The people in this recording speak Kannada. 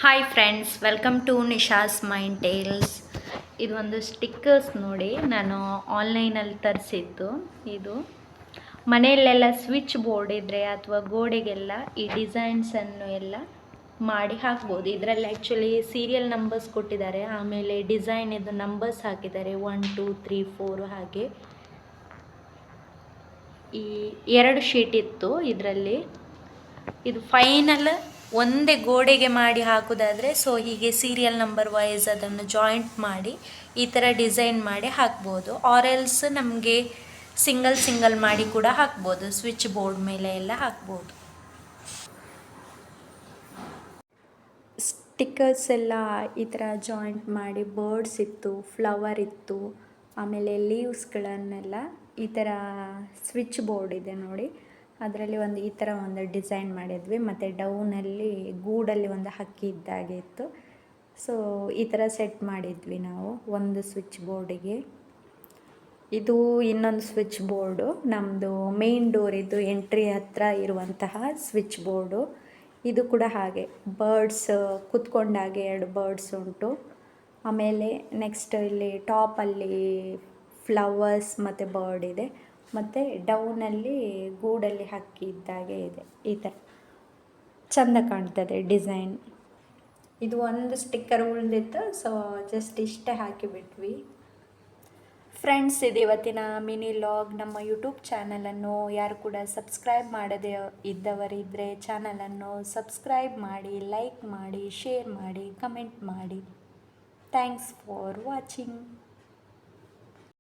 Hi friends, welcome to Nisha's mind tales. ಇದು ಒಂದು ಸ್ಟಿಕ್ಕರ್ಸ್ ನೋಡಿ, ನಾನು ಆನ್ಲೈನಲ್ಲಿ ತರಿಸಿದ್ದು. ಇದು ಮನೆಯಲ್ಲೆಲ್ಲ ಸ್ವಿಚ್ ಬೋರ್ಡ್ ಇದ್ದರೆ ಅಥವಾ ಗೋಡೆಗೆಲ್ಲ ಈ ಡಿಸೈನ್ಸನ್ನು ಎಲ್ಲ ಮಾಡಿ ಹಾಕ್ಬೋದು. ಇದರಲ್ಲಿ ಆ್ಯಕ್ಚುಲಿ ಸೀರಿಯಲ್ ನಂಬರ್ಸ್ ಕೊಟ್ಟಿದ್ದಾರೆ, ಆಮೇಲೆ ಡಿಸೈನ್ ಇದು ನಂಬರ್ಸ್ ಹಾಕಿದ್ದಾರೆ 1 2 3 4 ಹಾಗೆ. ಈ 2 ಶೀಟ್ ಇತ್ತು ಇದರಲ್ಲಿ. ಇದು ಫೈನಲ್ ಒಂದೇ ಗೋಡೆಗೆ ಮಾಡಿ ಹಾಕೋದಾದರೆ ಹೀಗೆ ಸೀರಿಯಲ್ ನಂಬರ್ ವೈಸ್ ಅದನ್ನು ಜಾಯಿಂಟ್ ಮಾಡಿ ಈ ಥರ ಡಿಸೈನ್ ಮಾಡಿ ಹಾಕ್ಬೋದು. ಆರೆಲ್ಸ್ ನಮಗೆ ಸಿಂಗಲ್ ಮಾಡಿ ಕೂಡ ಹಾಕ್ಬೋದು, ಸ್ವಿಚ್ ಬೋರ್ಡ್ ಮೇಲೆ ಎಲ್ಲ ಹಾಕ್ಬೋದು. ಸ್ಟಿಕ್ಕರ್ಸ್ ಎಲ್ಲ ಈ ಥರ ಜಾಯಿಂಟ್ ಮಾಡಿ ಬರ್ಡ್ಸ್ ಇತ್ತು, ಫ್ಲವರ್ ಇತ್ತು, ಆಮೇಲೆ ಲೀವ್ಸ್ಗಳನ್ನೆಲ್ಲ ಈ ಥರ ಸ್ವಿಚ್ ಬೋರ್ಡ್ ಇದೆ ನೋಡಿ, ಅದರಲ್ಲಿ ಈ ಥರ ಒಂದು ಡಿಸೈನ್ ಮಾಡಿದ್ವಿ. ಮತ್ತು ಡೌನಲ್ಲಿ ಗೂಡಲ್ಲಿ ಒಂದು ಹಕ್ಕಿ ಇದ್ದಾಗೆ ಇತ್ತು. ಈ ಥರ ಸೆಟ್ ಮಾಡಿದ್ವಿ ನಾವು ಒಂದು ಸ್ವಿಚ್ ಬೋರ್ಡಿಗೆ. ಇದು ಇನ್ನೊಂದು ಸ್ವಿಚ್ ಬೋರ್ಡು, ನಮ್ಮದು ಮೇನ್ ಡೋರಿದ್ದು ಎಂಟ್ರಿ ಹತ್ರ ಇರುವಂತಹ ಸ್ವಿಚ್ ಬೋರ್ಡು. ಇದು ಕೂಡ ಹಾಗೆ ಬರ್ಡ್ಸ್ ಕುತ್ಕೊಂಡಾಗೆ 2 ಬರ್ಡ್ಸ್ ಉಂಟು. ಆಮೇಲೆ ನೆಕ್ಸ್ಟ್ ಇಲ್ಲಿ ಟಾಪಲ್ಲಿ ಫ್ಲವರ್ಸ್ ಮತ್ತು ಬರ್ಡ್ ಇದೆ, ಮತ್ತು ಡೌನಲ್ಲಿ ಗೂಡಲ್ಲಿ ಹಕ್ಕಿ ಇದ್ದಾಗೆ ಇದೆ. ಈ ಥರ ಚೆಂದ ಕಾಣ್ತದೆ ಡಿಸೈನ್. ಇದು ಒಂದು ಸ್ಟಿಕ್ಕರ್ ಉಳಿದಿತ್ತು, ಜಸ್ಟ್ ಇಷ್ಟೇ ಹಾಕಿಬಿಟ್ವಿ. ಫ್ರೆಂಡ್ಸ್, ಇದು ಇವತ್ತಿನ ಮಿನಿ ಲಾಗ್. ನಮ್ಮ ಯೂಟ್ಯೂಬ್ ಚಾನಲನ್ನು ಯಾರು ಕೂಡ ಸಬ್ಸ್ಕ್ರೈಬ್ ಮಾಡದೇ ಇದ್ದವರಿದ್ದರೆ ಚಾನಲನ್ನು ಸಬ್ಸ್ಕ್ರೈಬ್ ಮಾಡಿ, ಲೈಕ್ ಮಾಡಿ, ಶೇರ್ ಮಾಡಿ, ಕಮೆಂಟ್ ಮಾಡಿ. Thanks for watching.